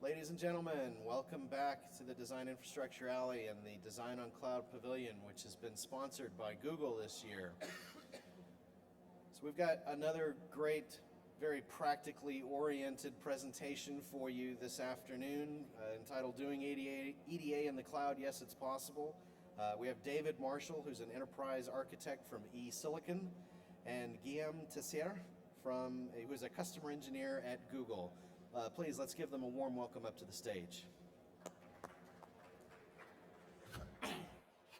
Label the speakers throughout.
Speaker 1: Ladies and gentlemen, welcome back to the Design Infrastructure Alley and the Design on Cloud Pavilion, which has been sponsored by Google this year. So we've got another great, very practically oriented presentation for you this afternoon entitled Doing EDA in the Cloud, Yes, It's Possible. We have David Marshall, who's an enterprise architect from eSilicon, and Guillaume Tessier, who is a customer engineer at Google. Please, let's give them a warm welcome up to the stage.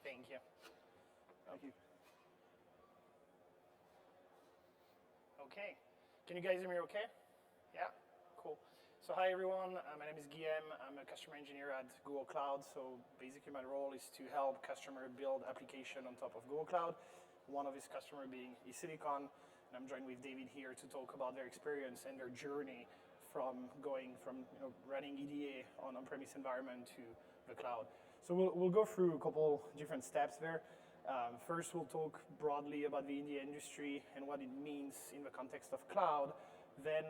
Speaker 2: Thank you.
Speaker 1: Thank you.
Speaker 2: Okay. Can you guys hear me okay? Yeah? Cool. So hi, everyone. My name is Guillaume. I'm a customer engineer at Google Cloud. So basically, my role is to help customers build application on top of Google Cloud, one of his customers being eSilicon. And I'm joined with David here to talk about their experience and their journey from going from running EDA on on-premise environment to the cloud. So we'll go through a couple different steps there. First, we'll talk broadly about the EDA industry and what it means in the context of cloud. Then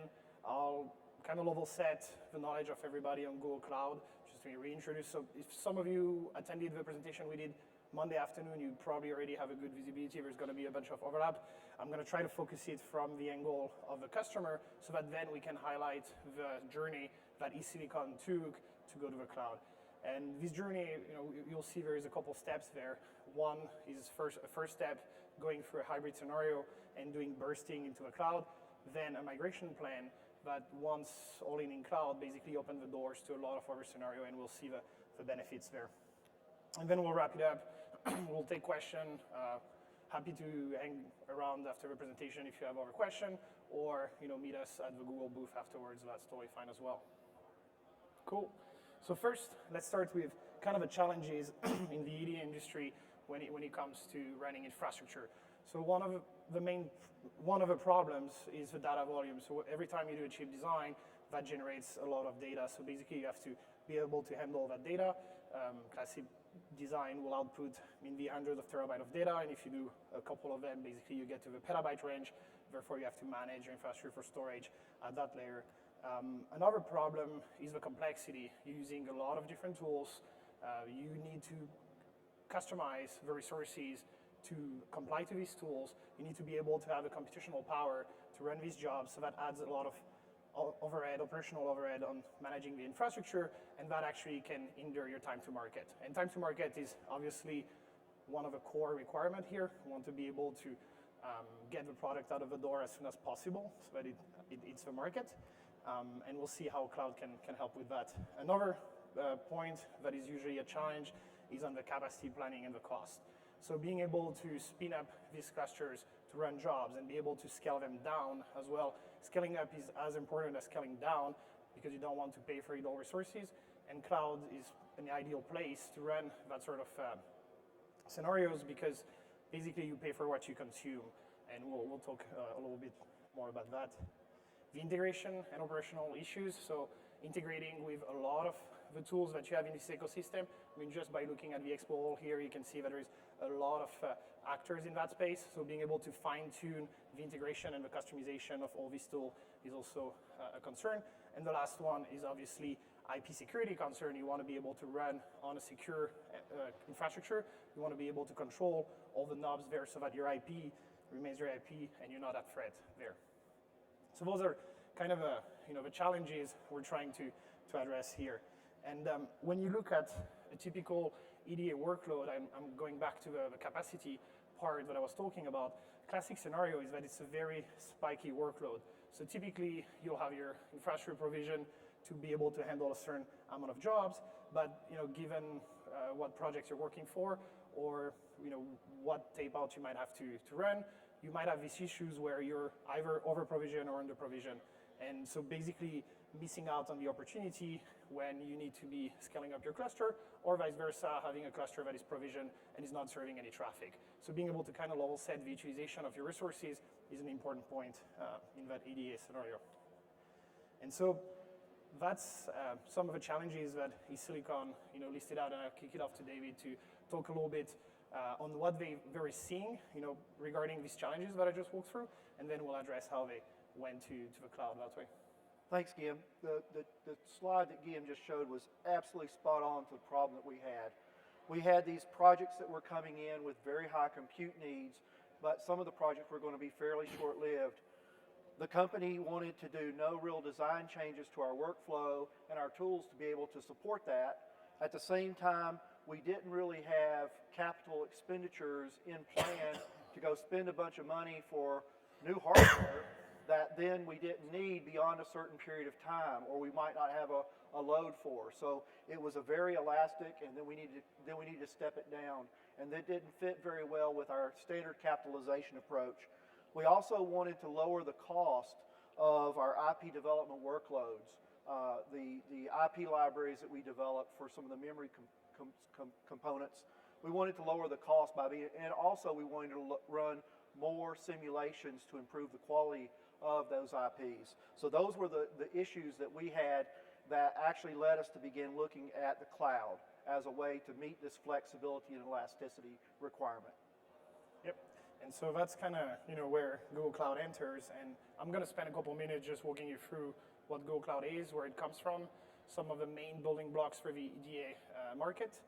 Speaker 2: I'll kind of level set the knowledge of everybody on Google Cloud, just to reintroduce. So if some of you attended the presentation we did Monday afternoon, you probably already have a good visibility. There's going to be a bunch of overlap. I'm going to try to focus it from the angle of the customer so that then we can highlight the journey that eSilicon took to go to the cloud. And this journey, you'll see there is a couple steps there. One is a first step, going through a hybrid scenario and doing bursting into the cloud. Then a migration plan that once all in cloud basically open the doors to a lot of other scenario, and we'll see the benefits there. And then we'll wrap it up. We'll take questions. Happy to hang around after the presentation if you have other questions, or meet us at the Google booth afterwards. That's totally fine as well. Cool. So first, let's start with kind of the challenges in the EDA industry when it comes to running infrastructure. So one of the problems is the data volume. So every time you do a chip design, that generates a lot of data. So basically, you have to be able to handle that data. Classic design will output in the hundreds of terabytes of data, and if you do a couple of them, basically you get to the petabyte range. Therefore, you have to manage your infrastructure for storage at that layer. Another problem is the complexity. You're using a lot of different tools. You need to customize the resources to comply to these tools. You need to be able to have the computational power to run these jobs, so that adds a lot of operational overhead on managing the infrastructure, and that actually can hinder your time to market. And time to market is obviously one of the core requirements here. We want to be able to get the product out of the door as soon as possible so that it hits the market. And we'll see how cloud can help with that. Another point that is usually a challenge is on the capacity planning and the cost. So being able to spin up these clusters to run jobs and be able to scale them down as well. Scaling up is as important as scaling down because you don't want to pay for idle resources. And cloud is an ideal place to run that sort of scenarios because basically you pay for what you consume. And we'll talk a little bit more about that. The integration and operational issues. So integrating with a lot of the tools that you have in this ecosystem. I mean, just by looking at the expo here, you can see that there is a lot of actors in that space. So being able to fine-tune the integration and the customization of all these tools is also a concern. And the last one is obviously IP security concern. You want to be able to run on a secure infrastructure. You want to be able to control all the knobs there so that your IP remains your IP and you're not at threat there. So those are kind of the challenges we're trying to address here. And when you look at a typical EDA workload, I'm going back to the capacity part that I was talking about. Classic scenario is that it's a very spiky workload. So typically, you'll have your infrastructure provision to be able to handle a certain amount of jobs, but given what projects you're working for, or what tape out you might have to run, you might have these issues where you're either over provision or under provision. And so basically missing out on the opportunity when you need to be scaling up your cluster, or vice versa, having a cluster that is provisioned and is not serving any traffic. So being able to kind of level set the utilization of your resources is an important point in that EDA scenario. And so that's some of the challenges that eSilicon listed out, and I'll kick it off to David to talk a little bit on what they're seeing regarding these challenges that I just walked through, and then we'll address how they went to the cloud that way.
Speaker 3: Thanks, Guillaume. The slide that Guillaume just showed was absolutely spot on to the problem that we had. We had these projects that were coming in with very high compute needs, but some of the projects were going to be fairly short-lived. The company wanted to do no real design changes to our workflow and our tools to be able to support that. At the same time, we didn't really have capital expenditures in plan to go spend a bunch of money for new hardware that then we didn't need beyond a certain period of time, or we might not have a load for. So it was a very elastic, and then we needed to step it down. And that didn't fit very well with our standard capitalization approach. We also wanted to lower the cost of our IP development workloads. The IP libraries that we developed for some of the memory components, we wanted to lower the cost and also we wanted to run more simulations to improve the quality of those IPs. So those were the issues that we had that actually led us to begin looking at the cloud as a way to meet this flexibility and elasticity requirement.
Speaker 2: Yep. And so that's kind of where Google Cloud enters, and I'm going to spend a couple minutes just walking you through what Google Cloud is, where it comes from, some of the main building blocks for the EDA market,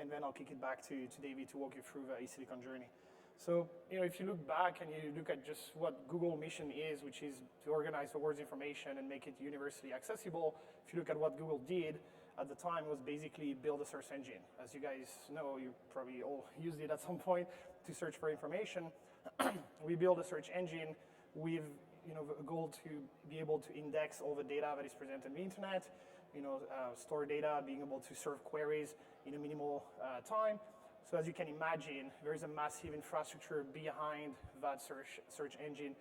Speaker 2: and then I'll kick it back to David to walk you through the eSilicon journey. So if you look back and you look at just what Google mission is, which is to organize the world's information and make it universally accessible, if you look at what Google did at the time was basically build a search engine. As you guys know, you probably all used it at some point to search for information. We build a search engine with a goal to be able to index all the data that is presented on the internet, store data, being able to serve queries in a minimal time. So as you can imagine, there is a massive infrastructure behind that search engine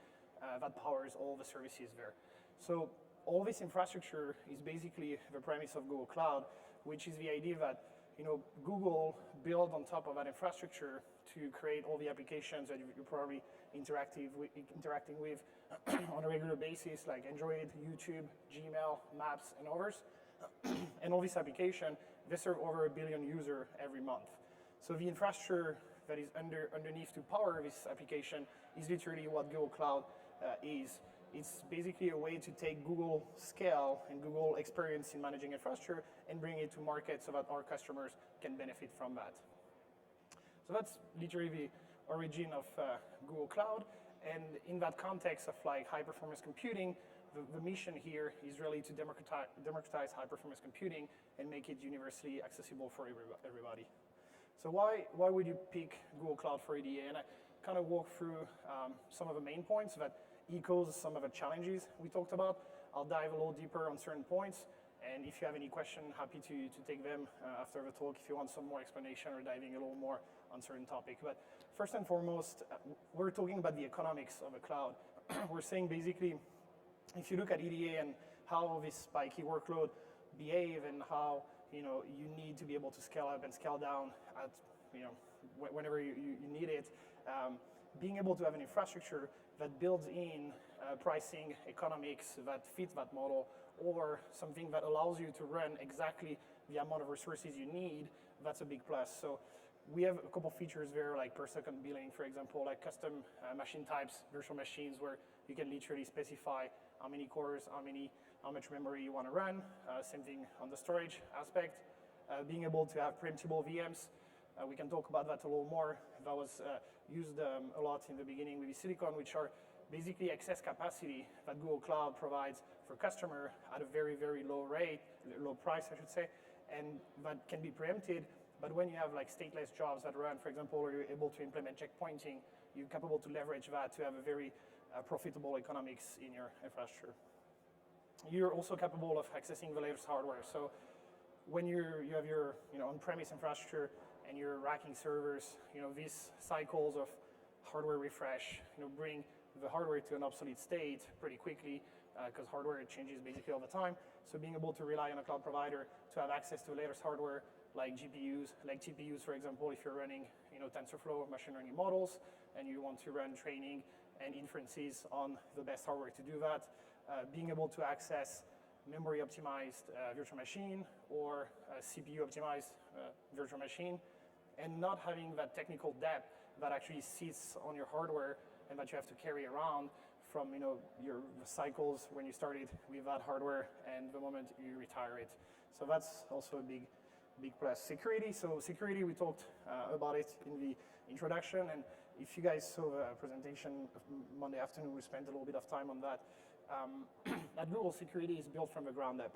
Speaker 2: that powers all the services there. So all this infrastructure is basically the premise of Google Cloud, which is the idea that Google built on top of that infrastructure to create all the applications that you're probably interacting with on a regular basis, like Android, YouTube, Gmail, Maps, and others. And all these applications, they serve over 1 billion users every month. So the infrastructure that is underneath to power this application is literally what Google Cloud is. It's basically a way to take Google scale and Google experience in managing infrastructure and bring it to market so that our customers can benefit from that. So that's literally the origin of Google Cloud. And in that context of high performance computing, the mission here is really to democratize high performance computing and make it universally accessible for everybody. So why would you pick Google Cloud for EDA? And I kind of walk through some of the main points that echoes some of the challenges we talked about. I'll dive a little deeper on certain points. And if you have any question, happy to take them after the talk if you want some more explanation or diving a little more on certain topic. But first and foremost, we're talking about the economics of a cloud. We're saying basically, if you look at EDA and how this spiky workload behave and how you need to be able to scale up and scale down at whenever you need it, being able to have an infrastructure that builds in pricing economics that fit that model, or something that allows you to run exactly the amount of resources you need, that's a big plus. So we have a couple features there, like per second billing, for example, like custom machine types, virtual machines, where you can literally specify how many cores, how much memory you want to run. Same thing on the storage aspect. Being able to have preemptible VMs. We can talk about that a little more. That was used a lot in the beginning with eSilicon, which are basically excess capacity that Google Cloud provides for customer at a very, very low price, I should say, and that can be preempted. But when you have stateless jobs that run, for example, or you're able to implement checkpointing, you're capable to leverage that to have a very profitable economics in your infrastructure. You're also capable of accessing the latest hardware. So when you have your on-premise infrastructure and you're racking servers, these cycles of hardware refresh, bring the hardware to an obsolete state pretty quickly because hardware changes basically all the time. So being able to rely on a cloud provider to have access to the latest hardware like GPUs, like TPUs, for example, if you're running TensorFlow machine learning models and you want to run training and inferences on the best hardware to do that, being able to access memory optimized virtual machine or CPU optimized virtual machine, and not having that technical debt that actually sits on your hardware and that you have to carry around from your cycles when you started with that hardware and the moment you retire it. So that's also a big plus. Security. So security, we talked about it in the introduction, and if you guys saw the presentation Monday afternoon, we spent a little bit of time on that. At Google, security is built from the ground up.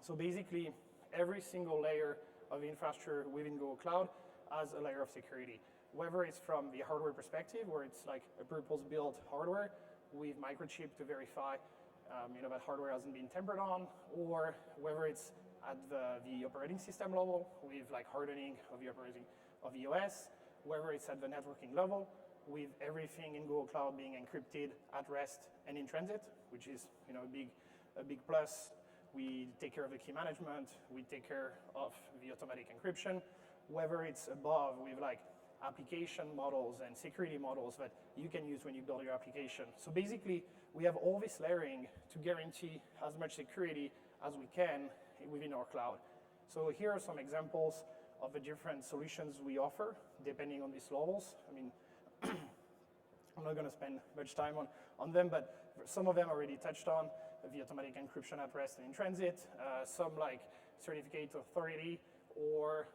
Speaker 2: So basically, every single layer of infrastructure within Google Cloud has a layer of security. Whether it's from the hardware perspective, where it's like a purpose-built hardware with microchip to verify that hardware hasn't been tampered on, or whether it's at the operating system level with like hardening of the OS, whether it's at the networking level with everything in Google Cloud being encrypted at rest and in transit, which is a big plus. We take care of the key management. We take care of the automatic encryption. Whether it's above with like application models and security models that you can use when you build your application. So basically, we have all this layering to guarantee as much security as we can within our cloud. So here are some examples of the different solutions we offer, depending on these levels. I mean, I'm not going to spend much time on them, but some of them already touched on the automatic encryption at rest and in transit, some like certificate authority or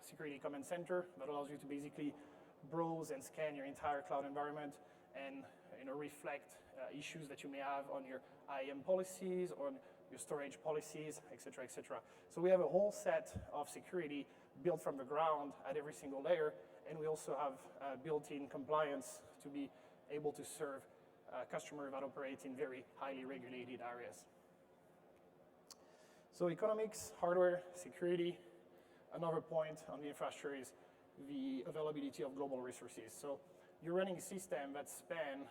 Speaker 2: security command center that allows you to basically browse and scan your entire cloud environment and reflect issues that you may have on your IAM policies, on your storage policies, et cetera, et cetera. So we have a whole set of security built from the ground at every single layer, and we also have built-in compliance to be able to serve customers that operate in very highly regulated areas. So economics, hardware, security. Another point on the infrastructure is the availability of global resources. So you're running a system that span,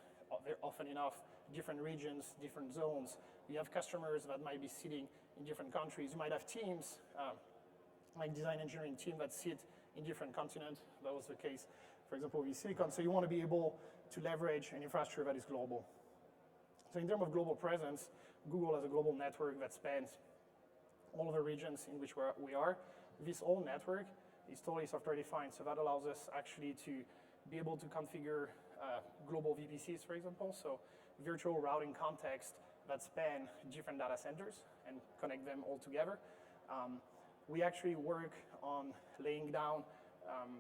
Speaker 2: often enough, different regions, different zones. You have customers that might be sitting in different countries. You might have teams, like design engineering team that sit in different continents. That was the case, for example, with Silicon. So you want to be able to leverage an infrastructure that is global. So in terms of global presence, Google has a global network that spans all of the regions in which we are. This whole network is totally software defined, so that allows us actually to be able to configure global VPCs, for example, so virtual routing context that span different data centers and connect them all together. We actually work on laying down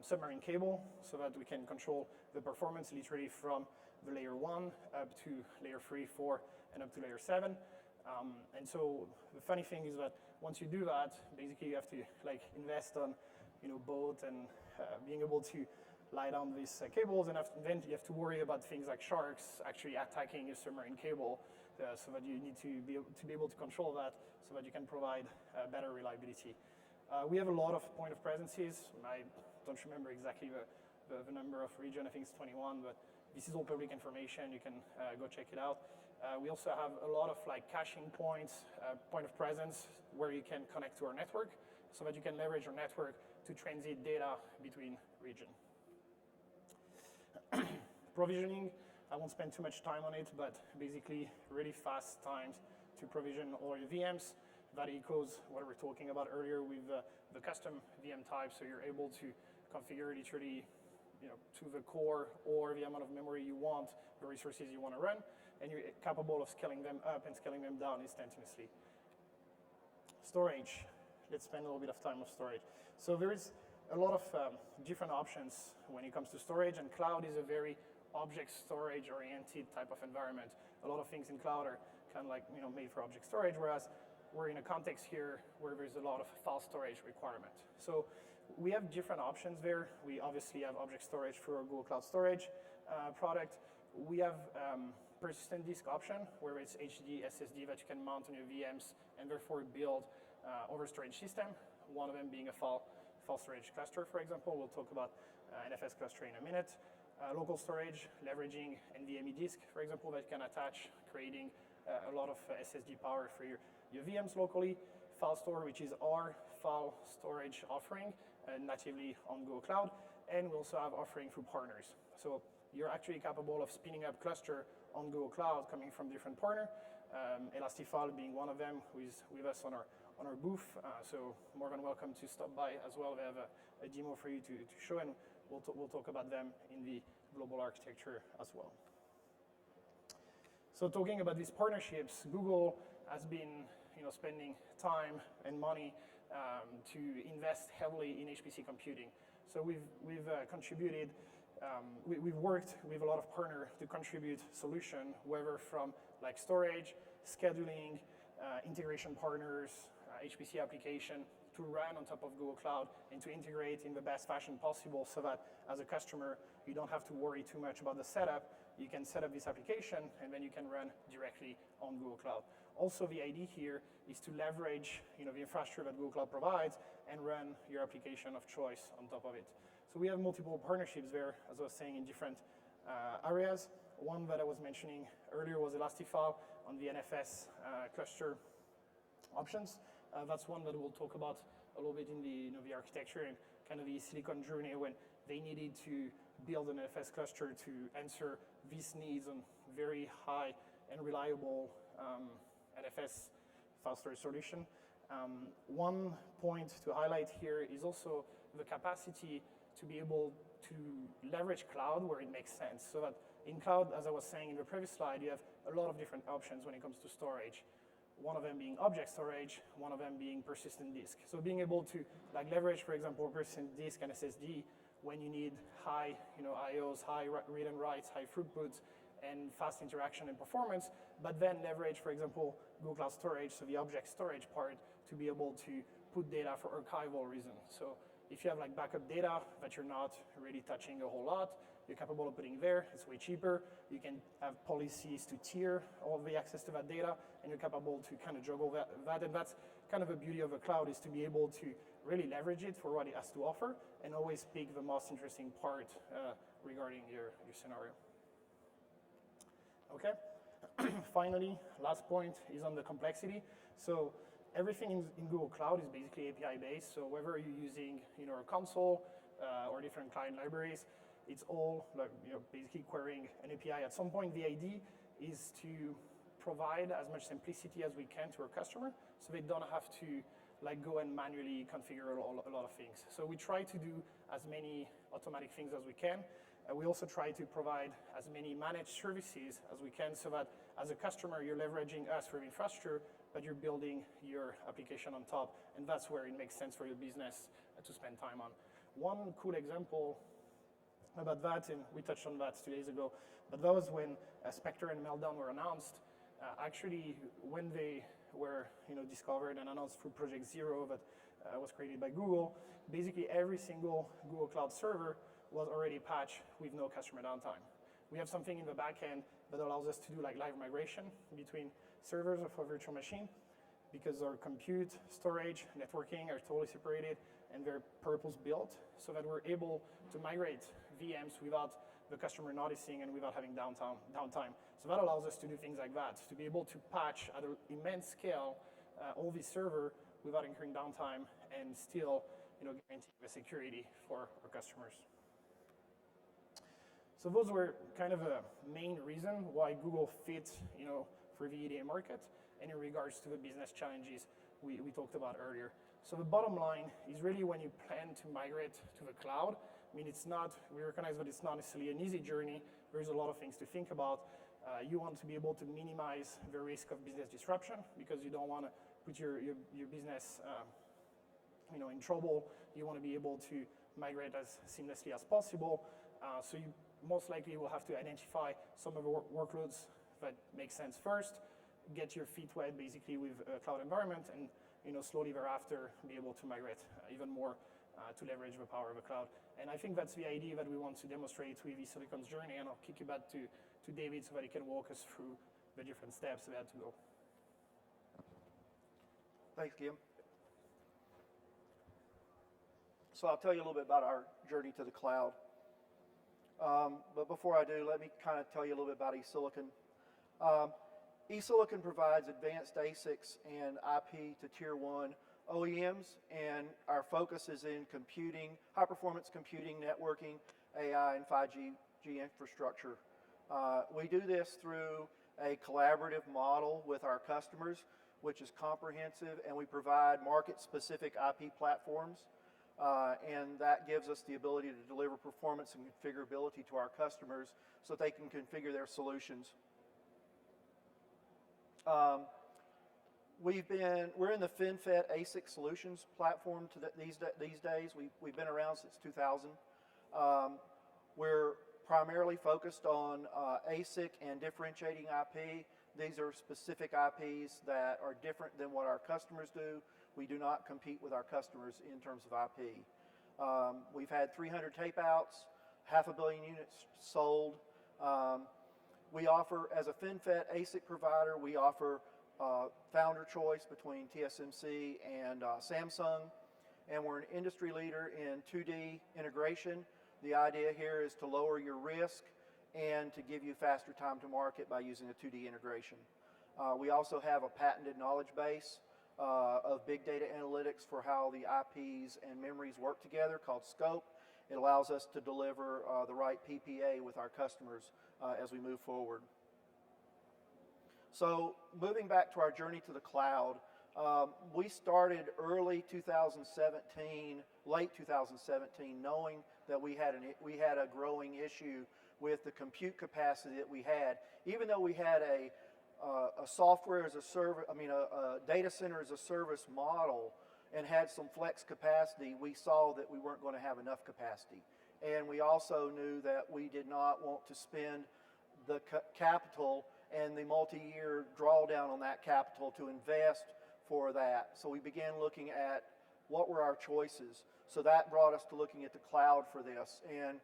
Speaker 2: submarine cable so that we can control the performance literally from the layer 1 up to layer 3, 4, and up to layer 7. And so the funny thing is that once you do that, basically you have to like invest on boat and being able to lie down these cables, and then you have to worry about things like sharks actually attacking your submarine cable, so that you need to be able to control that so that you can provide better reliability. We have a lot of point of presences. I don't remember exactly the number of region. I think it's 21, but this is all public information. You can go check it out. We also have a lot of like caching points, point of presence, where you can connect to our network so that you can leverage your network to transit data between regions. Provisioning, I won't spend too much time on it, but basically really fast times to provision all your VMs. That echoes what we were talking about earlier with the custom VM type, so you're able to configure literally to the core or the amount of memory you want, the resources you want to run, and you're capable of scaling them up and scaling them down instantaneously. Storage. Let's spend a little bit of time on storage. So there is a lot of different options when it comes to storage, and cloud is a very object storage oriented type of environment. A lot of things in cloud are kind of like made for object storage, whereas we're in a context here where there's a lot of file storage requirement. So we have different options there. We obviously have object storage through our Google Cloud Storage product. We have persistent disk option, where it's HD, SSD that you can mount on your VMs and therefore build over storage system, one of them being a file storage cluster, for example. We'll talk about NFS cluster in a minute. Local storage, leveraging NVMe disk, for example, that can attach, creating a lot of SSD power for your VMs locally. File store, which is our file storage offering natively on Google Cloud. And we also have offering through partners. So you're actually capable of spinning up cluster on Google Cloud coming from different partners. Elasticity being one of them, who is with us on our booth. So more than welcome to stop by as well. We have a demo for you to show, and we'll talk about them in the global architecture as well. So talking about these partnerships, Google has been spending time and money to invest heavily in HPC computing. So we've contributed, we've worked with a lot of partners to contribute solution, whether from like storage, scheduling, integration partners, HPC application to run on top of Google Cloud and to integrate in the best fashion possible so that as a customer, you don't have to worry too much about the setup. You can set up this application and then you can run directly on Google Cloud. Also, the idea here is to leverage the infrastructure that Google Cloud provides and run your application of choice on top of it. So we have multiple partnerships there, as I was saying, in different areas. One that I was mentioning earlier was Elastify on the NFS cluster options. That's one that we'll talk about a little bit in the architecture and kind of the silicon journey when they needed to build an NFS cluster to answer these needs on very high and reliable NFS file storage solution. One point to highlight here is also the capacity to be able to leverage cloud where it makes sense. So that in cloud, as I was saying in the previous slide, you have a lot of different options when it comes to storage. One of them being object storage, one of them being persistent disk. So being able to leverage, for example, persistent disk and SSD when you need high IOs, high read and writes, high throughputs, and fast interaction and performance, but then leverage, for example, Google Cloud Storage, so the object storage part, to be able to put data for archival reasons. So if you have backup data that you're not really touching a whole lot, you're capable of putting there. It's way cheaper. You can have policies to tier all the access to that data, and you're capable to kind of juggle that. And that's kind of the beauty of a cloud, is to be able to really leverage it for what it has to offer and always pick the most interesting part regarding your scenario. Okay. Finally, last point is on the complexity. So everything in Google Cloud is basically API based. So whether you're using a console or different client libraries, it's all basically querying an API. At some point, the idea is to provide as much simplicity as we can to our customer, so they don't have to go and manually configure a lot of things. So we try to do as many automatic things as we can. We also try to provide as many managed services as we can, so that as a customer, you're leveraging us for infrastructure, but you're building your application on top, and that's where it makes sense for your business to spend time on. One cool example about that, and we touched on that 2 days ago, but that was when Spectre and Meltdown were announced. Actually, when they were discovered and announced through Project Zero that was created by Google, basically every single Google Cloud server was already patched with no customer downtime. We have something in the back end that allows us to do live migration between servers of a virtual machine, because our compute, storage, networking are totally separated and they're purpose-built, so that we're able to migrate VMs without the customer noticing and without having downtime. So that allows us to do things like that, to be able to patch at an immense scale all these servers without incurring downtime and still guarantee the security for our customers. So those were kind of a main reason why Google fit for the EDA market, and in regards to the business challenges we talked about earlier. So the bottom line is really, when you plan to migrate to the cloud, I mean, we recognize that it's not necessarily an easy journey. There's a lot of things to think about. You want to be able to minimize the risk of business disruption, because you don't want to put your business in trouble. You want to be able to migrate as seamlessly as possible. So you most likely will have to identify some of the workloads that make sense first, get your feet wet basically with a cloud environment, and slowly thereafter be able to migrate even more to leverage the power of the cloud. And I think that's the idea that we want to demonstrate with the Silicon's journey, and I'll kick you back to David so that he can walk us through the different steps we had to go.
Speaker 3: Thanks, Guillaume. So I'll tell you a little bit about our journey to the cloud. But before I do, let me kind of tell you a little bit about eSilicon. eSilicon provides advanced ASICs and IP to Tier 1 OEMs, and our focus is in computing, high-performance computing, networking, AI, and 5G infrastructure. We do this through a collaborative model with our customers, which is comprehensive, and we provide market-specific IP platforms, and that gives us the ability to deliver performance and configurability to our customers so that they can configure their solutions. We're in the FinFET ASIC solutions platform these days. We've been around since 2000. We're primarily focused on ASIC and differentiating IP. These are specific IPs that are different than what our customers do. We do not compete with our customers in terms of IP. We've had 300 tape outs, 500 million units sold. We offer, as a FinFET ASIC provider, we offer founder choice between TSMC and Samsung, and we're an industry leader in 2D integration. The idea here is to lower your risk and to give you faster time to market by using a 2D integration. We also have a patented knowledge base of big data analytics for how the IPs and memories work together called Scope. It allows us to deliver the right PPA with our customers as we move forward. So moving back to our journey to the cloud, we started early 2017, late 2017, knowing that we had a growing issue with the compute capacity that we had. Even though we had a software as a service, a data center as a service model and had some flex capacity, we saw that we weren't going to have enough capacity. And we also knew that we did not want to spend the capital and the multi-year drawdown on that capital to invest for that. So we began looking at what were our choices. So that brought us to looking at the cloud for this. And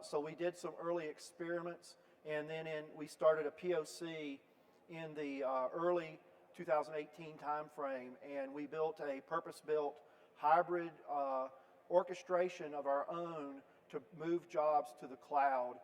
Speaker 3: so we did some early experiments, and then we started a POC in the early 2018 timeframe, and we built a purpose-built hybrid orchestration of our own to move jobs to the cloud,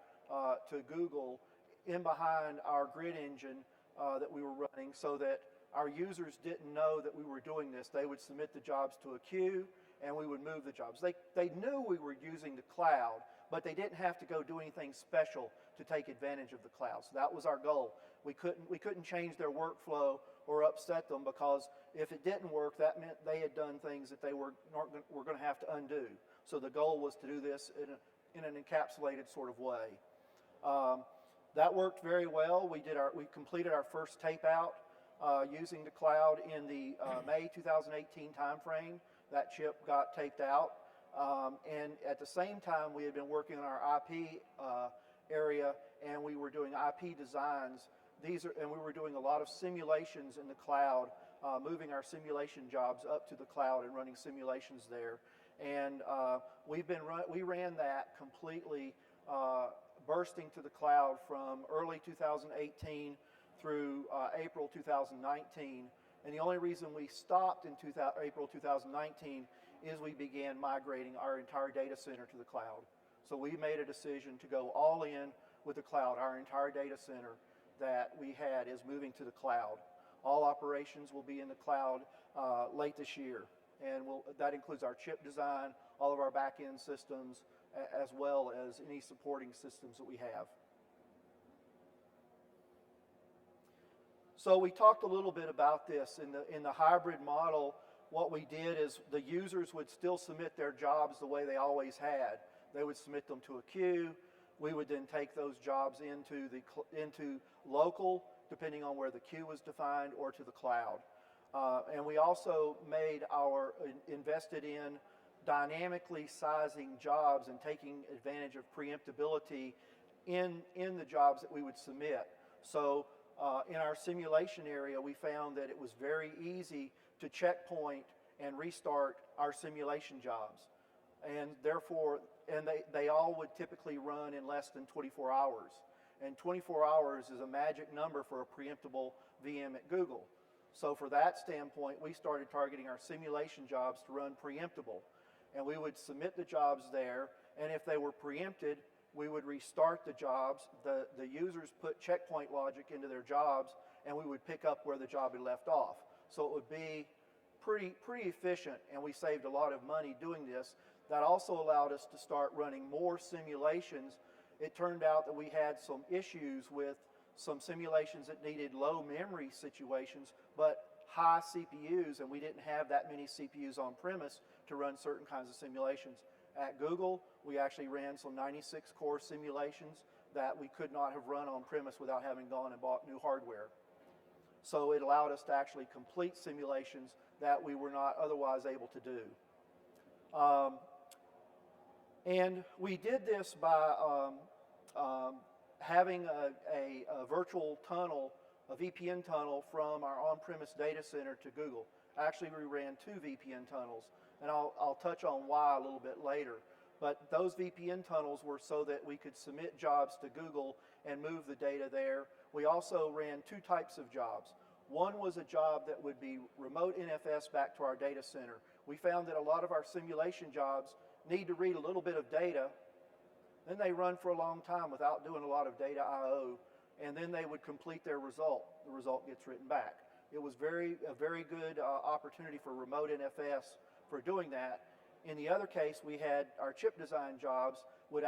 Speaker 3: to Google, in behind our grid engine that we were running, so that our users didn't know that we were doing this. They would submit the jobs to a queue, and we would move the jobs. They knew we were using the cloud, but they didn't have to go do anything special to take advantage of the cloud. So that was our goal. We couldn't change their workflow or upset them, because if it didn't work, that meant they had done things that they were going to have to undo. So the goal was to do this in an encapsulated sort of way. That worked very well. We completed our first tape out using the cloud in the May 2018 timeframe. That chip got taped out. And at the same time, we had been working on our IP area, and we were doing IP designs. And we were doing a lot of simulations in the cloud, moving our simulation jobs up to the cloud and running simulations there. And we ran that completely, bursting to the cloud from early 2018 through April 2019. And the only reason we stopped in April 2019 is we began migrating our entire data center to the cloud. So we made a decision to go all in with the cloud. Our entire data center that we had is moving to the cloud. All operations will be in the cloud late this year. And that includes our chip design, all of our back-end systems, as well as any supporting systems that we have. So we talked a little bit about this. In the hybrid model, what we did is the users would still submit their jobs the way they always had. They would submit them to a queue. We would then take those jobs into local, depending on where the queue was defined, or to the cloud. And we also invested in dynamically sizing jobs and taking advantage of preemptibility in the jobs that we would submit. So in our simulation area, we found that it was very easy to checkpoint and restart our simulation jobs. And therefore, they all would typically run in less than 24 hours. And 24 hours is a magic number for a preemptible VM at Google. So for that standpoint, we started targeting our simulation jobs to run preemptible. And we would submit the jobs there, and if they were preempted, we would restart the jobs. The users put checkpoint logic into their jobs, and we would pick up where the job had left off. So it would be pretty efficient, and we saved a lot of money doing this. That also allowed us to start running more simulations. It turned out that we had some issues with some simulations that needed low memory situations, but high CPUs, and we didn't have that many CPUs on premise to run certain kinds of simulations. At Google, we actually ran some 96-core simulations that we could not have run on premise without having gone and bought new hardware. So it allowed us to actually complete simulations that we were not otherwise able to do. And we did this by having a virtual tunnel, a VPN tunnel from our on-premise data center to Google. Actually, we ran 2 VPN tunnels, and I'll touch on why a little bit later. But those VPN tunnels were so that we could submit jobs to Google and move the data there. We also ran 2 types of jobs. One was a job that would be remote NFS back to our data center. We found that a lot of our simulation jobs need to read a little bit of data, then they run for a long time without doing a lot of data I/O, and then they would complete their result. The result gets written back. It was a very good opportunity for remote NFS for doing that. In the other case, we had our chip design jobs we'd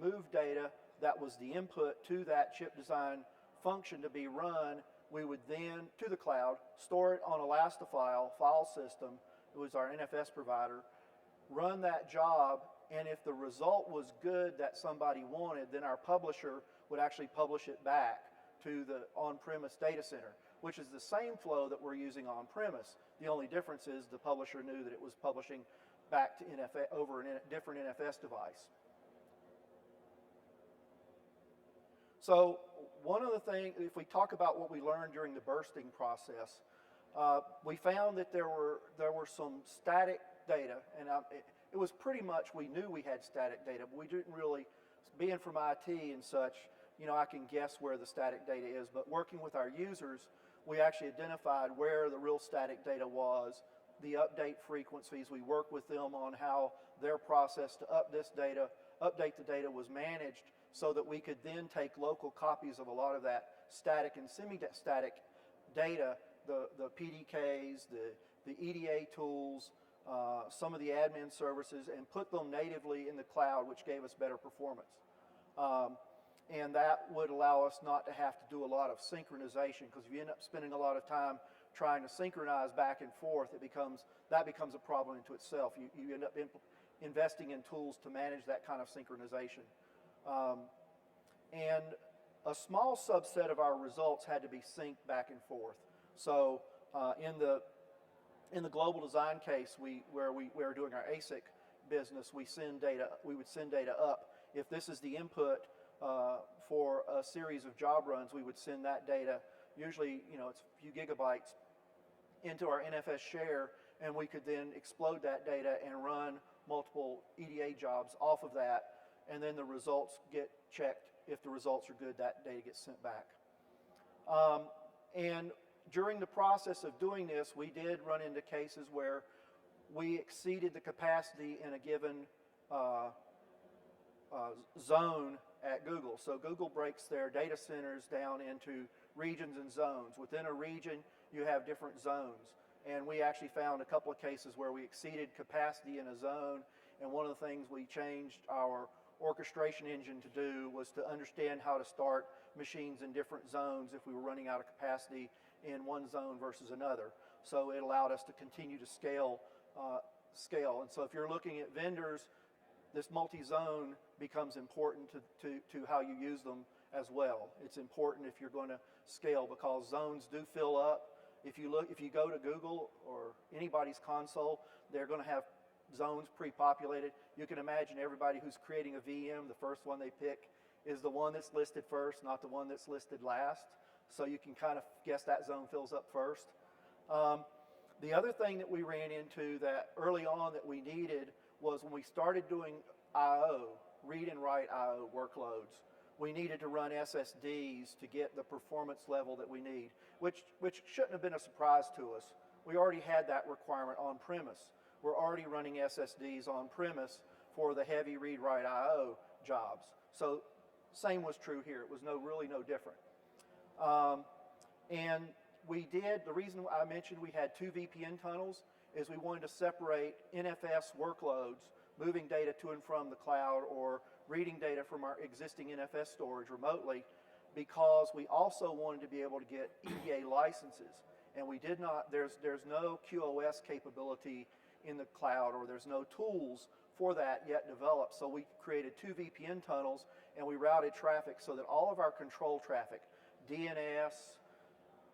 Speaker 3: move data that was the input to that chip design function to be run. We would then, to the cloud, store it on Elastifile file system. It was our NFS provider. Run that job, and if the result was good that somebody wanted, then our publisher would actually publish it back to the on-premise data center, which is the same flow that we're using on-premise. The only difference is the publisher knew that it was publishing back to NFS over a different NFS device. So one of the things, if we talk about what we learned during the bursting process, we found that there were some static data, and it was pretty much, we knew we had static data, but we didn't really, being from IT and such, you know, I can guess where the static data is, but working with our users, we actually identified where the real static data was, the update frequencies. We worked with them on how their process to update the data was managed, so that we could then take local copies of a lot of that static and semi-static data, the PDKs, the EDA tools, some of the admin services, and put them natively in the cloud, which gave us better performance. And that would allow us not to have to do a lot of synchronization, because if you end up spending a lot of time trying to synchronize back and forth, that becomes a problem into itself. You end up investing in tools to manage that kind of synchronization. And a small subset of our results had to be synced back and forth. So in the global design case, where we were doing our ASIC business, we would send data up. If this is the input for a series of job runs, we would send that data, usually, you know, it's a few gigabytes, into our NFS share, and we could then explode that data and run multiple EDA jobs off of that, and then the results get checked. If the results are good, that data gets sent back. And during the process of doing this, we did run into cases where we exceeded the capacity in a given zone at Google. So Google breaks their data centers down into regions and zones. Within a region, you have different zones. And we actually found a couple of cases where we exceeded capacity in a zone, and one of the things we changed our orchestration engine to do was to understand how to start machines in different zones if we were running out of capacity in one zone versus another. So it allowed us to continue to scale. And so if you're looking at vendors, this multi-zone becomes important to how you use them as well. It's important if you're going to scale, because zones do fill up. If you go to Google or anybody's console, they're going to have zones pre-populated. You can imagine everybody who's creating a VM, the first one they pick is the one that's listed first, not the one that's listed last. So you can kind of guess that zone fills up first. The other thing that we ran into that early on that we needed was when we started doing I/O, read and write I/O workloads, we needed to run SSDs to get the performance level that we need, which shouldn't have been a surprise to us. We already had that requirement on premise. We're already running SSDs on premise for the heavy read-write I/O jobs. So same was true here. It was really no different. And the reason I mentioned we had 2 VPN tunnels is we wanted to separate NFS workloads, moving data to and from the cloud or reading data from our existing NFS storage remotely, because we also wanted to be able to get EDA licenses. And we did not, there's no QoS capability in the cloud, or there's no tools for that yet developed. So we created 2 VPN tunnels, and we routed traffic so that all of our control traffic, DNS,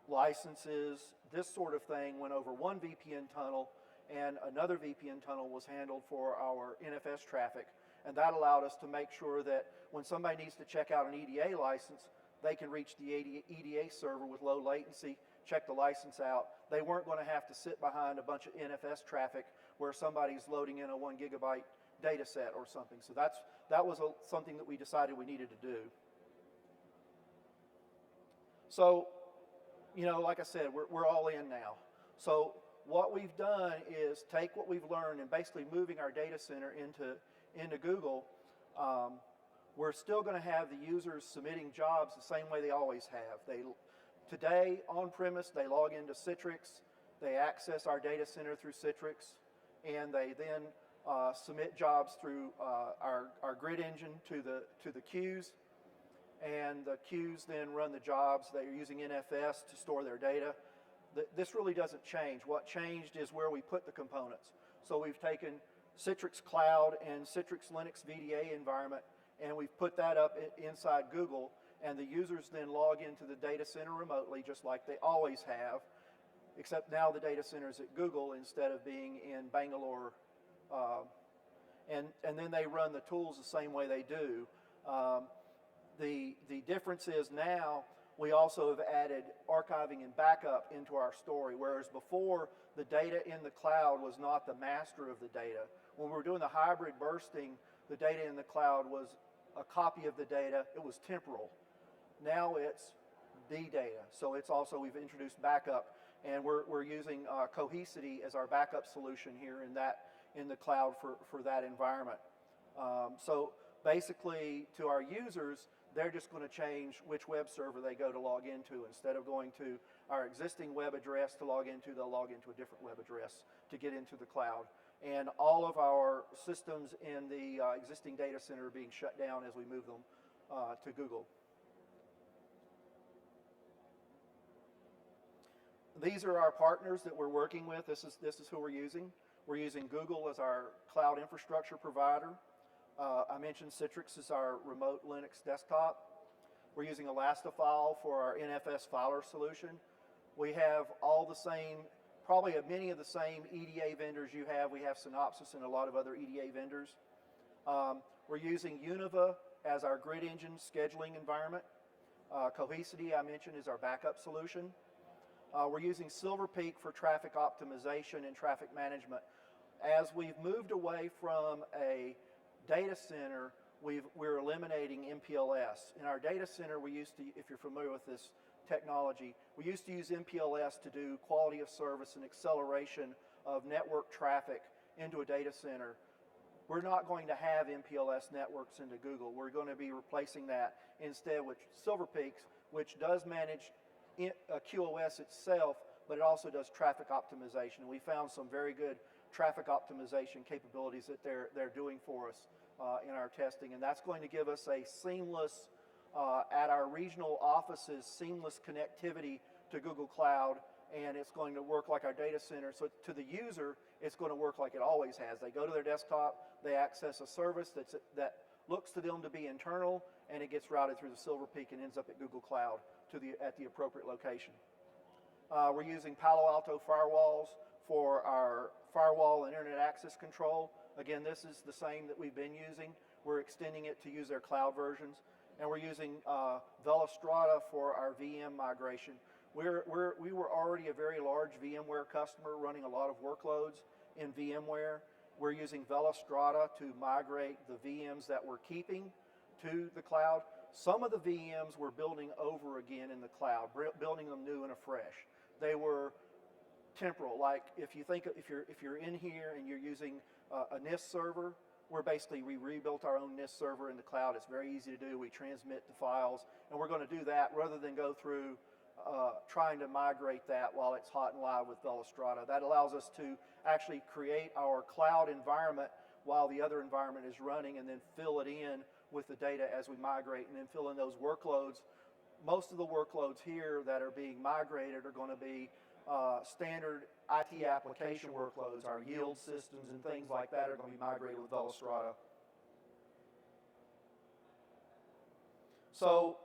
Speaker 3: licenses, this sort of thing went over one VPN tunnel, and another VPN tunnel was handled for our NFS traffic. And that allowed us to make sure that when somebody needs to check out an EDA license, they can reach the EDA server with low latency, check the license out. They weren't going to have to sit behind a bunch of NFS traffic where somebody's loading in a 1 gigabyte data set or something. So that was something that we decided we needed to do. So, you know, like I said, we're all in now. So what we've done is take what we've learned and basically moving our data center into Google. We're still going to have the users submitting jobs the same way they always have. Today, on-premise, they log into Citrix, they access our data center through Citrix, and they then submit jobs through our grid engine to the queues, and the queues then run the jobs. They're using NFS to store their data. This really doesn't change. What changed is where we put the components. So we've taken Citrix Cloud and Citrix Linux VDA environment, and we've put that up inside Google, and the users then log into the data center remotely, just like they always have, except now the data center is at Google instead of being in Bangalore. And then they run the tools the same way they do. The difference is now we also have added archiving and backup into our story, whereas before the data in the cloud was not the master of the data. When we were doing the hybrid bursting, the data in the cloud was a copy of the data. It was temporal. Now it's the data. So it's also, we've introduced backup, and we're using Cohesity as our backup solution here in the cloud for that environment. So basically, to our users, they're just going to change which web server they go to log into. Instead of going to our existing web address to log into, they'll log into a different web address to get into the cloud. And all of our systems in the existing data center are being shut down as we move them to Google. These are our partners that we're working with. This is who we're using. We're using Google as our cloud infrastructure provider. I mentioned Citrix as our remote Linux desktop. We're using Elastifile for our NFS filer solution. We have all the same, probably many of the same EDA vendors you have. We have Synopsys and a lot of other EDA vendors. We're using Univa as our grid engine scheduling environment. Cohesity, I mentioned, is our backup solution. We're using Silver Peak for traffic optimization and traffic management. As we've moved away from a data center, we're eliminating MPLS. In our data center, we used to, if you're familiar with this technology, we used to use MPLS to do quality of service and acceleration of network traffic into a data center. We're not going to have MPLS networks into Google. We're going to be replacing that instead with Silver Peaks, which does manage QoS itself, but it also does traffic optimization. And we found some very good traffic optimization capabilities that they're doing for us in our testing, and that's going to give us a seamless, at our regional offices, seamless connectivity to Google Cloud, and it's going to work like our data center. So to the user, it's going to work like it always has. They go to their desktop, they access a service that looks to them to be internal, and it gets routed through the Silver Peak and ends up at Google Cloud at the appropriate location. We're using Palo Alto firewalls for our firewall and internet access control. Again, this is the same that we've been using. We're extending it to use their cloud versions. And we're using Velastrada for our VM migration. We were already a very large VMware customer running a lot of workloads in VMware. We're using Velastrada to migrate the VMs that we're keeping to the cloud. Some of the VMs we're building over again in the cloud, building them new and afresh. They were temporal. Like if you're in here and you're using a NIST server, we rebuilt our own NIST server in the cloud. It's very easy to do. We transmit the files, and we're going to do that rather than go through trying to migrate that while it's hot and live with Velastrada. That allows us to actually create our cloud environment while the other environment is running, and then fill it in with the data as we migrate, and then fill in those workloads. Most of the workloads here that are being migrated are going to be standard IT application workloads. Our yield systems and things like that are going to be migrated with Velastrada. So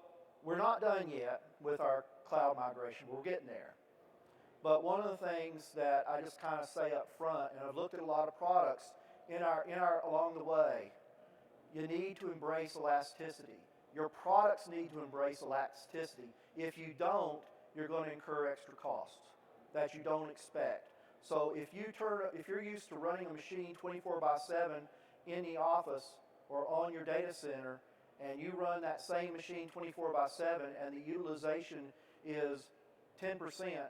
Speaker 3: we're not done yet with our cloud migration. We're getting there. But one of the things that I just kind of say up front, and I've looked at a lot of products along the way, you need to embrace elasticity. Your products need to embrace elasticity. If you don't, you're going to incur extra costs that you don't expect. So if you're used to running a machine 24/7 in the office or on your data center, and you run that same machine 24/7 and the utilization is 10%,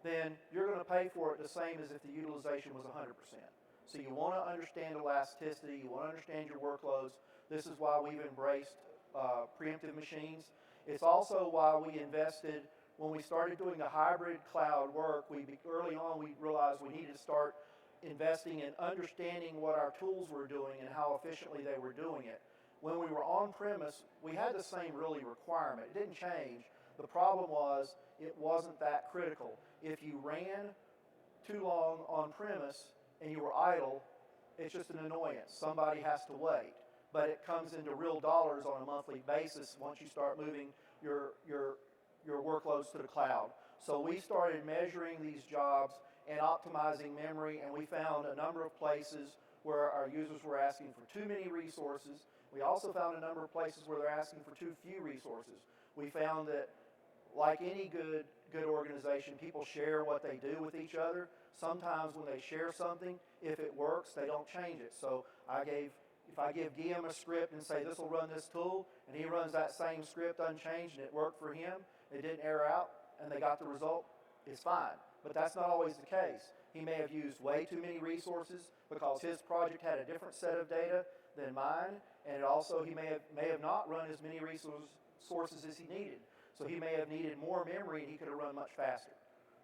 Speaker 3: then you're going to pay for it the same as if the utilization was 100%. So you want to understand elasticity, you want to understand your workloads. This is why we've embraced preemptive machines. It's also why we invested, when we started doing the hybrid cloud work, early on we realized we needed to start investing in understanding what our tools were doing and how efficiently they were doing it. When we were on premise, we had the same really requirement. It didn't change. The problem was it wasn't that critical. If you ran too long on premise and you were idle, it's just an annoyance. Somebody has to wait. But it comes into real dollars on a monthly basis once you start moving your workloads to the cloud. So we started measuring these jobs and optimizing memory, and we found a number of places where our users were asking for too many resources. We also found a number of places where they're asking for too few resources. We found that, like any good organization, people share what they do with each other. Sometimes when they share something, if it works, they don't change it. So if I give Guillaume a script and say this will run this tool, and he runs that same script unchanged and it worked for him, it didn't error out, and they got the result, it's fine. But that's not always the case. He may have used way too many resources because his project had a different set of data than mine, and also he may have not run as many resources as he needed. So he may have needed more memory and he could have run much faster,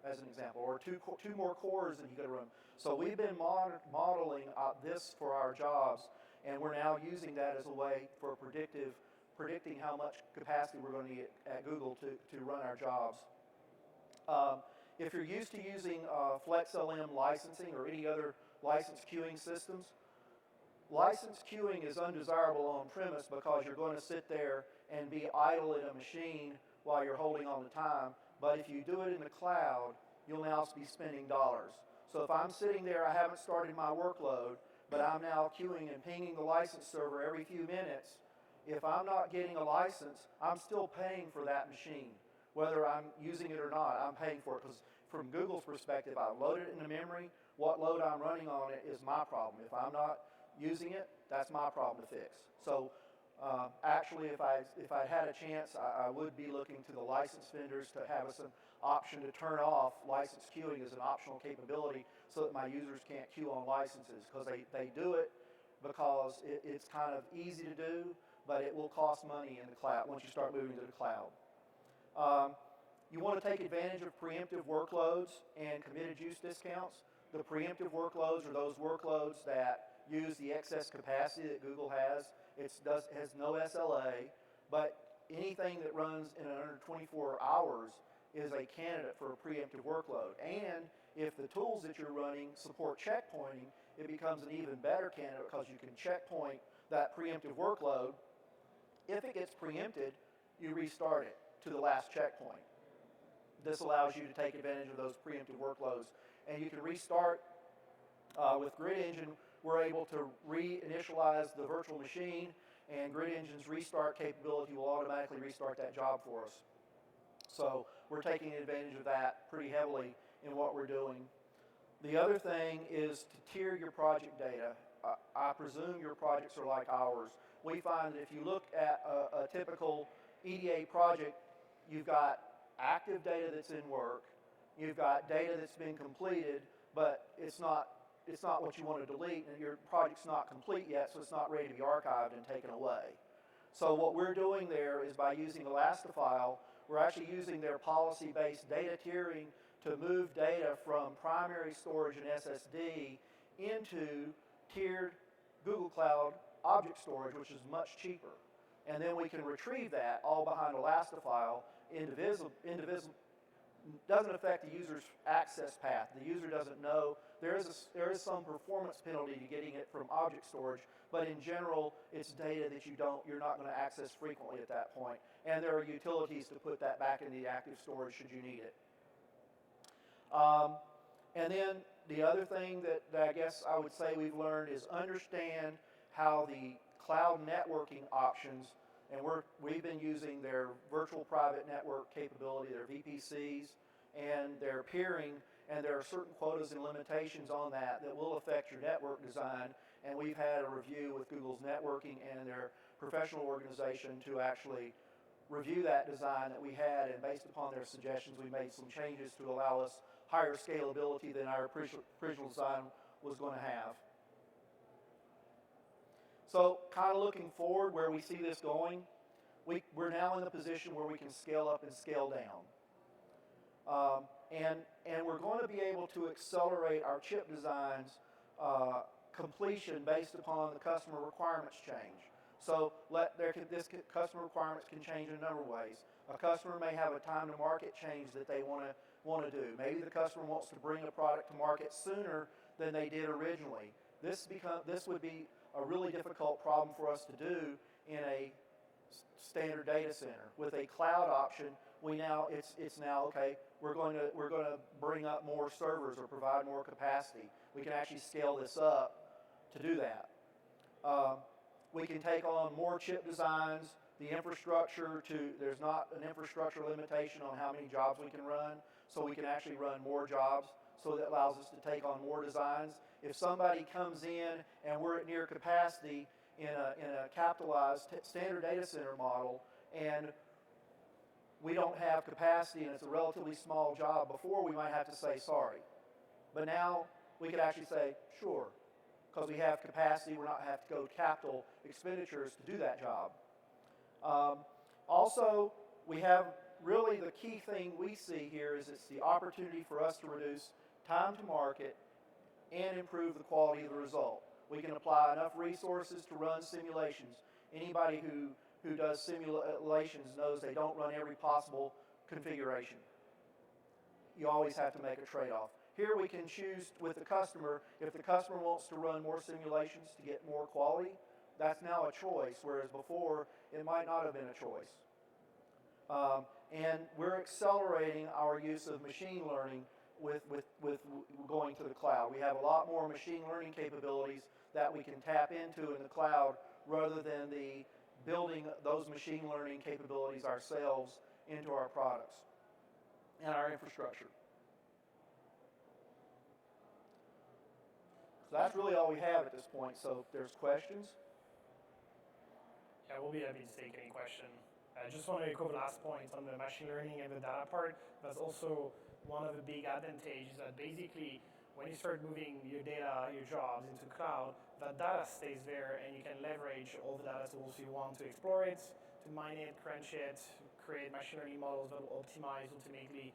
Speaker 3: as an example, or two more cores than he could have run. So we've been modeling this for our jobs, and we're now using that as a way for predicting how much capacity we're going to need at Google to run our jobs. If you're used to using FlexLM licensing or any other license queuing systems, license queuing is undesirable on premise because you're going to sit there and be idle in a machine while you're holding on to time. But if you do it in the cloud, you'll now be spending dollars. So if I'm sitting there, I haven't started my workload, but I'm now queuing and pinging the license server every few minutes, if I'm not getting a license, I'm still paying for that machine. Whether I'm using it or not, I'm paying for it, because from Google's perspective, I loaded it into memory. What load I'm running on it is my problem. If I'm not using it, that's my problem to fix. So actually, if I had a chance, I would be looking to the license vendors to have us an option to turn off license queuing as an optional capability so that my users can't queue on licenses, because they do it because it's kind of easy to do, but it will cost money in the cloud once you start moving to the cloud. You want to take advantage of preemptive workloads and committed use discounts. The preemptive workloads are those workloads that use the excess capacity that Google has. It has no SLA, but anything that runs in under 24 hours is a candidate for a preemptive workload. And if the tools that you're running support checkpointing, it becomes an even better candidate because you can checkpoint that preemptive workload. If it gets preempted, you restart it to the last checkpoint. This allows you to take advantage of those preemptive workloads. And you can restart with Grid Engine. We're able to reinitialize the virtual machine, and Grid Engine's restart capability will automatically restart that job for us. So we're taking advantage of that pretty heavily in what we're doing. The other thing is to tier your project data. I presume your projects are like ours. We find that if you look at a typical EDA project, you've got active data that's in work, you've got data that's been completed, but it's not what you want to delete, and your project's not complete yet, so it's not ready to be archived and taken away. So what we're doing there is, by using Elastifile, we're actually using their policy-based data tiering to move data from primary storage and SSD into tiered Google Cloud object storage, which is much cheaper. And then we can retrieve that all behind Elastifile doesn't affect the user's access path. The user doesn't know. There is some performance penalty to getting it from object storage, but in general, it's data that you're not going to access frequently at that point. And there are utilities to put that back into the active storage should you need it. And then the other thing that I guess I would say we've learned is understand how the cloud networking options, and we've been using their virtual private network capability, their VPCs, and their peering, and there are certain quotas and limitations on that will affect your network design. And we've had a review with Google's networking and their professional organization to actually review that design that we had, and based upon their suggestions, we made some changes to allow us higher scalability than our original design was going to have. So kind of looking forward where we see this going, we're now in the position where we can scale up and scale down. And we're going to be able to accelerate our chip designs completion based upon the customer requirements change. So customer requirements can change in a number of ways. A customer may have a time to market change that they want to do. Maybe the customer wants to bring a product to market sooner than they did originally. This would be a really difficult problem for us to do in a standard data center. With a cloud option, it's now okay. We're going to bring up more servers or provide more capacity. We can actually scale this up to do that. We can take on more chip designs. The infrastructure there's not an infrastructure limitation on how many jobs we can run, so we can actually run more jobs. So that allows us to take on more designs. If somebody comes in and we're at near capacity in a capitalized standard data center model, and we don't have capacity and it's a relatively small job, before we might have to say sorry. But now we could actually say, sure, because we have capacity, we're not have to go capital expenditures to do that job. Also, we have really the key thing we see here is it's the opportunity for us to reduce time to market and improve the quality of the result. We can apply enough resources to run simulations. Anybody who does simulations knows they don't run every possible configuration. You always have to make a trade-off. Here we can choose with the customer, if the customer wants to run more simulations to get more quality, that's now a choice, whereas before it might not have been a choice. And we're accelerating our use of machine learning with going to the cloud. We have a lot more machine learning capabilities that we can tap into in the cloud rather than building those machine learning capabilities ourselves into our products and our infrastructure. So that's really all we have at this point. So if there's questions.
Speaker 2: Yeah, we'll be happy to take any question. I just want to cover the last point on the machine learning and the data part. That's also one of the big advantages that basically when you start moving your data, your jobs into cloud, that data stays there and you can leverage all the data tools you want to explore it, to mine it, crunch it, create machine learning models that will optimize ultimately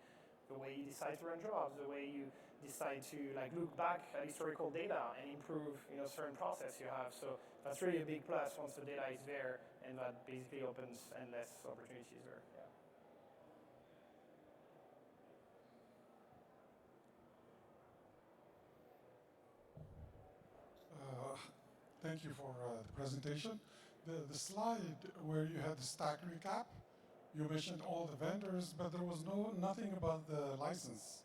Speaker 2: the way you decide to run jobs, the way you decide to look back at historical data and improve certain process you have. So that's really a big plus once the data is there, and that basically opens endless opportunities there. Yeah.
Speaker 4: Thank you for the presentation. The slide where you had the stack recap, you mentioned all the vendors, but there was nothing about the license.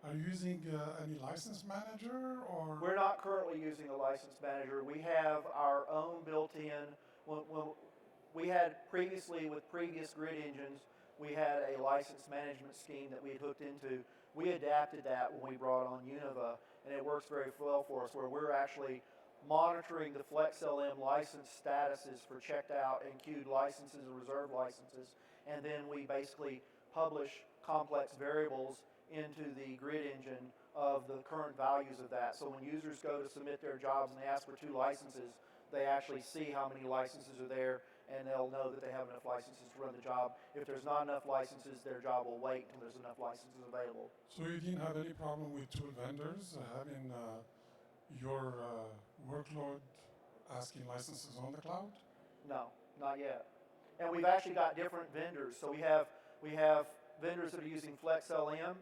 Speaker 4: Are you using any license manager, or?
Speaker 3: We're not currently using a license manager. We have our own built-in. When we had previously with previous grid engines, we had a license management scheme that we had hooked into. We adapted that when we brought on Univa, and it works very well for us, where we're actually monitoring the FlexLM license statuses for checked out and queued licenses and reserved licenses, and then we basically publish complex variables into the grid engine of the current values of that. So when users go to submit their jobs and they ask for 2 licenses, they actually see how many licenses are there, and they'll know that they have enough licenses to run the job. If there's not enough licenses, their job will wait until there's enough licenses available.
Speaker 4: So you didn't have any problem with tool vendors having your workload asking licenses on the cloud?
Speaker 3: No, not yet. And we've actually got different vendors. So we have vendors that are using FlexLM,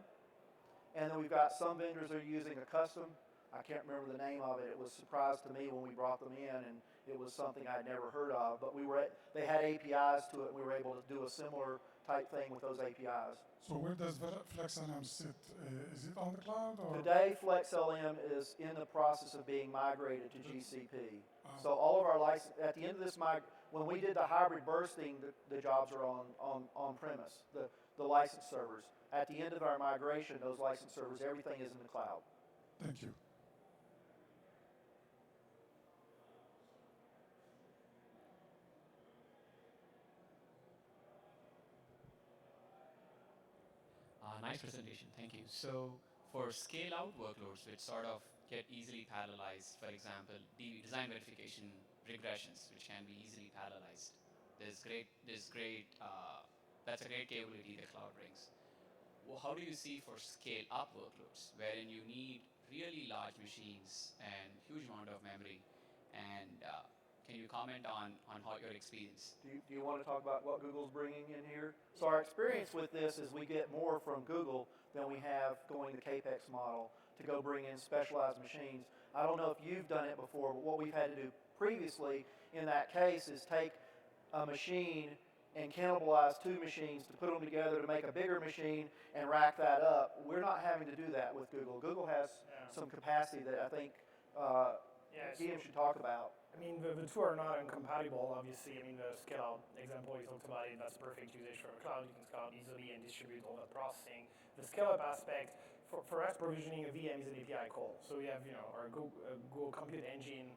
Speaker 3: and then we've got some vendors that are using a custom. I can't remember the name of it. It was a surprise to me when we brought them in, and it was something I'd never heard of. But they had APIs to it, and we were able to do a similar type thing with those APIs.
Speaker 4: So where does FlexLM sit? Is it on the cloud or?
Speaker 3: Today, FlexLM is in the process of being migrated to GCP. So all of our license, at the end of this when we did the hybrid bursting, the jobs are on premise, the license servers. At the end of our migration, those license servers, everything is in the cloud.
Speaker 4: Thank you.
Speaker 5: Nice presentation, thank you. So for scale-out workloads which sort of get easily parallelized, for example, design verification regressions, which can be easily parallelized, that's a great capability the cloud brings. Well, how do you see for scale-up workloads, wherein you need really large machines and huge amount of memory, and can you comment on how your experience?
Speaker 3: Do you want to talk about what Google's bringing in here? So our experience with this is we get more from Google than we have going the CAPEX model to go bring in specialized machines. I don't know if you've done it before, but what we've had to do previously in that case is take a machine and cannibalize two machines to put them together to make a bigger machine and rack that up. We're not having to do that with Google. Google has some capacity that I think Guillaume should talk about.
Speaker 2: I mean, the two are not incompatible, obviously. I mean, the scale-out example you talked about, that's perfect usage for a cloud. You can scale out easily and distribute all that processing. The scale-up aspect, for us, provisioning a VM is an API call. So we have, our Google Compute Engine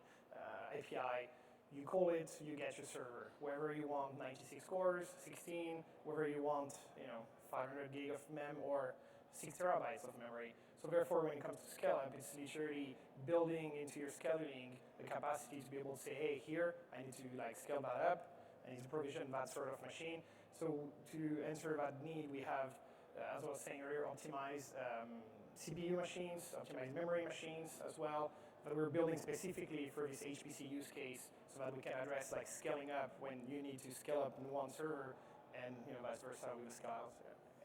Speaker 2: API. You call it, you get your server. Wherever you want 96 cores, 16, wherever you want, 500 gig of mem or 6 terabytes of memory. So therefore, when it comes to scale-up, it's literally building into your scheduling the capacity to be able to say, hey, here, I need to scale that up. I need to provision that sort of machine. So to answer that need, we have, as I was saying earlier, optimized CPU machines, optimized memory machines as well, that we're building specifically for this HPC use case so that we can address scaling up when you need to scale up in one server and vice versa with the scale-outs.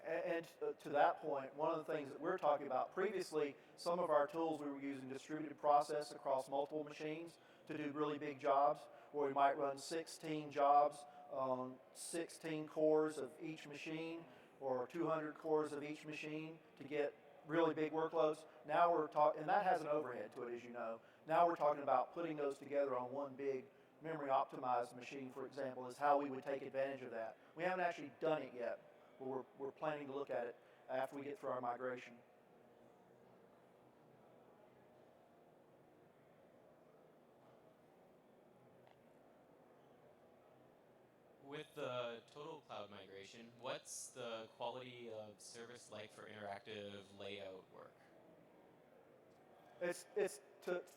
Speaker 3: And to that point, one of the things that we're talking about previously, some of our tools we were using distributed process across multiple machines to do really big jobs, where we might run 16 jobs on 16 cores of each machine or 200 cores of each machine to get really big workloads. Now we're talking, and that has an overhead to it, as you know. Now we're talking about putting those together on one big memory optimized machine, for example, is how we would take advantage of that. We haven't actually done it yet. We're planning to look at it after we get through our migration.
Speaker 5: With the total cloud migration, what's the quality of service like for interactive layout work?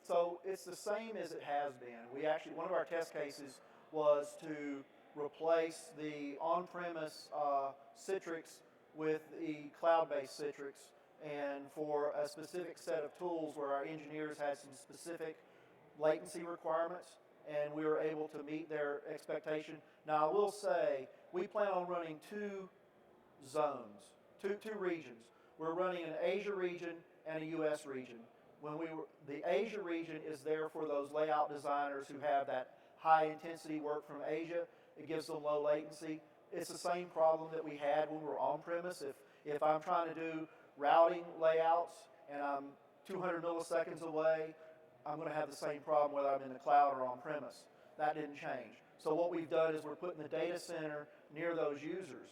Speaker 3: So it's the same as it has been. We actually, one of our test cases was to replace the on-premise Citrix with the cloud-based Citrix, and for a specific set of tools where our engineers had some specific latency requirements, and we were able to meet their expectation. Now I will say, we plan on running two zones, two regions. We're running an Asia region and a US region. The Asia region is there for those layout designers who have that high intensity work from Asia. It gives them low latency. It's the same problem that we had when we were on premise. If I'm trying to do routing layouts and I'm 200 milliseconds away, I'm going to have the same problem whether I'm in the cloud or on premise. That didn't change. So what we've done is we're putting the data center near those users,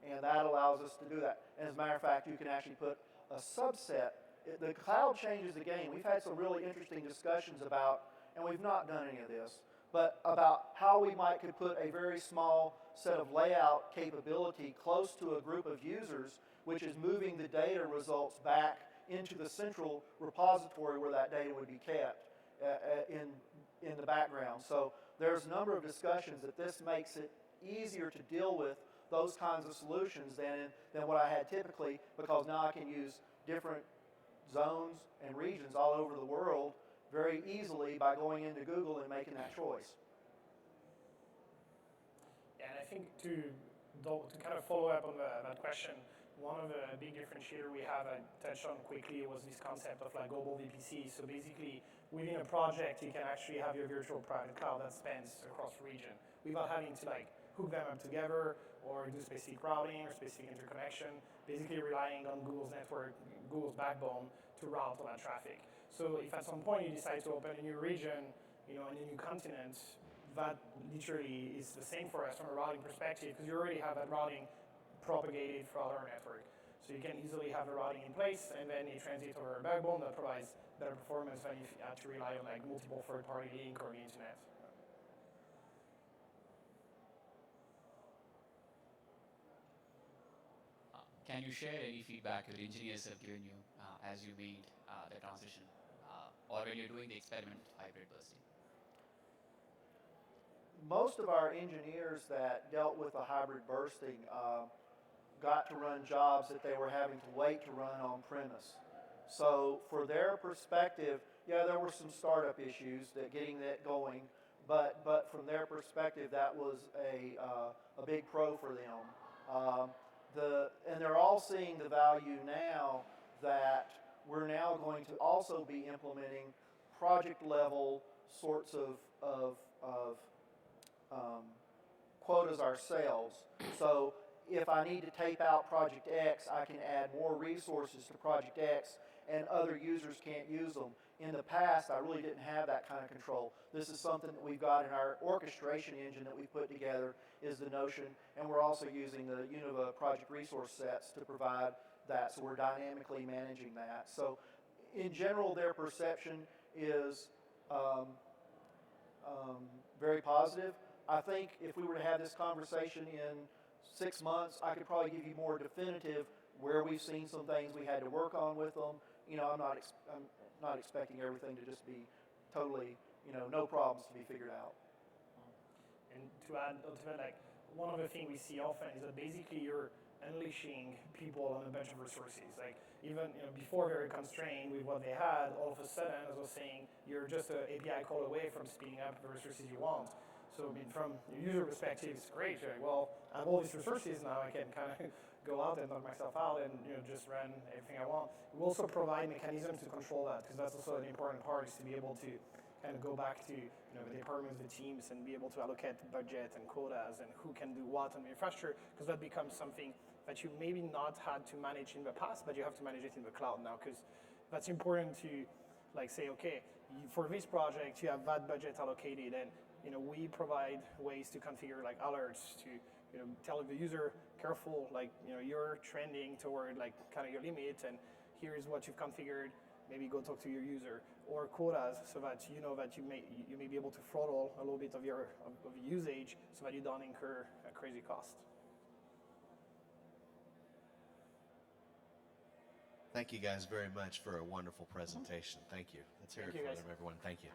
Speaker 3: and that allows us to do that. And as a matter of fact, you can actually put a subset. The cloud changes the game. We've had some really interesting discussions about, and we've not done any of this, but about how we could put a very small set of layout capability close to a group of users, which is moving the data results back into the central repository where that data would be kept in the background. So there's a number of discussions that this makes it easier to deal with those kinds of solutions than what I had typically, because now I can use different zones and regions all over the world very easily by going into Google and making that choice.
Speaker 2: Yeah, and I think to kind of follow up on that question, one of the big differentiator we have, I touched on quickly, was this concept of like global VPC. So basically, within a project, you can actually have your virtual private cloud that spans across the region without having to like hook them up together or do specific routing or specific interconnection, basically relying on Google's network, Google's backbone to route all that traffic. So if at some point you decide to open a new region, in a new continent, that literally is the same for us from a routing perspective, because you already have that routing propagated throughout our network. So you can easily have the routing in place, and then you transit over a backbone that provides better performance than if you had to rely on like multiple third-party link or the internet.
Speaker 5: Can you share any feedback your engineers have given you as you made the transition, or when you're doing the experiment with hybrid bursting?
Speaker 3: Most of our engineers that dealt with the hybrid bursting got to run jobs that they were having to wait to run on premise. So for their perspective, yeah, there were some startup issues that getting that going, but from their perspective, that was a big pro for them. And they're all seeing the value now that we're now going to also be implementing project level sorts of quotas ourselves. So if I need to tape out Project X, I can add more resources to Project X and other users can't use them. In the past, I really didn't have that kind of control. This is something that we've got in our orchestration engine that we put together, is the Notion, and we're also using the Univa project resource sets to provide that, so we're dynamically managing that. So in general, their perception is very positive. I think if we were to have this conversation in 6 months, I could probably give you more definitive where we've seen some things we had to work on with them. I'm not expecting everything to just be totally, no problems to be figured out.
Speaker 2: And to add to that, like one of the things we see often is that basically you're unleashing people on a bunch of resources. Like even before very constrained with what they had, all of a sudden, as I was saying, you're just an API call away from speeding up the resources you want. So I mean, from your user perspective, it's great. You're like, well, I have all these resources now. I can kind of go out and knock myself out and just run everything I want. We also provide mechanisms to control that, because that's also an important part, is to be able to kind of go back to the departments, the teams, and be able to allocate budget and quotas and who can do what on the infrastructure, because that becomes something that you maybe not had to manage in the past, but you have to manage it in the cloud now, because that's important to like say, okay, for this project you have that budget allocated, and we provide ways to configure like alerts to tell the user, careful, like you're trending toward like kind of your limit, and here is what you've configured. Maybe go talk to your user, or quotas, so that you know that you may be able to throttle a little bit of your usage, so that you don't incur a crazy cost.
Speaker 1: Thank you guys very much for a wonderful presentation. Thank you. Let's hear
Speaker 2: Thank
Speaker 1: it
Speaker 2: you,
Speaker 1: from
Speaker 2: guys.
Speaker 1: everyone. Thank you.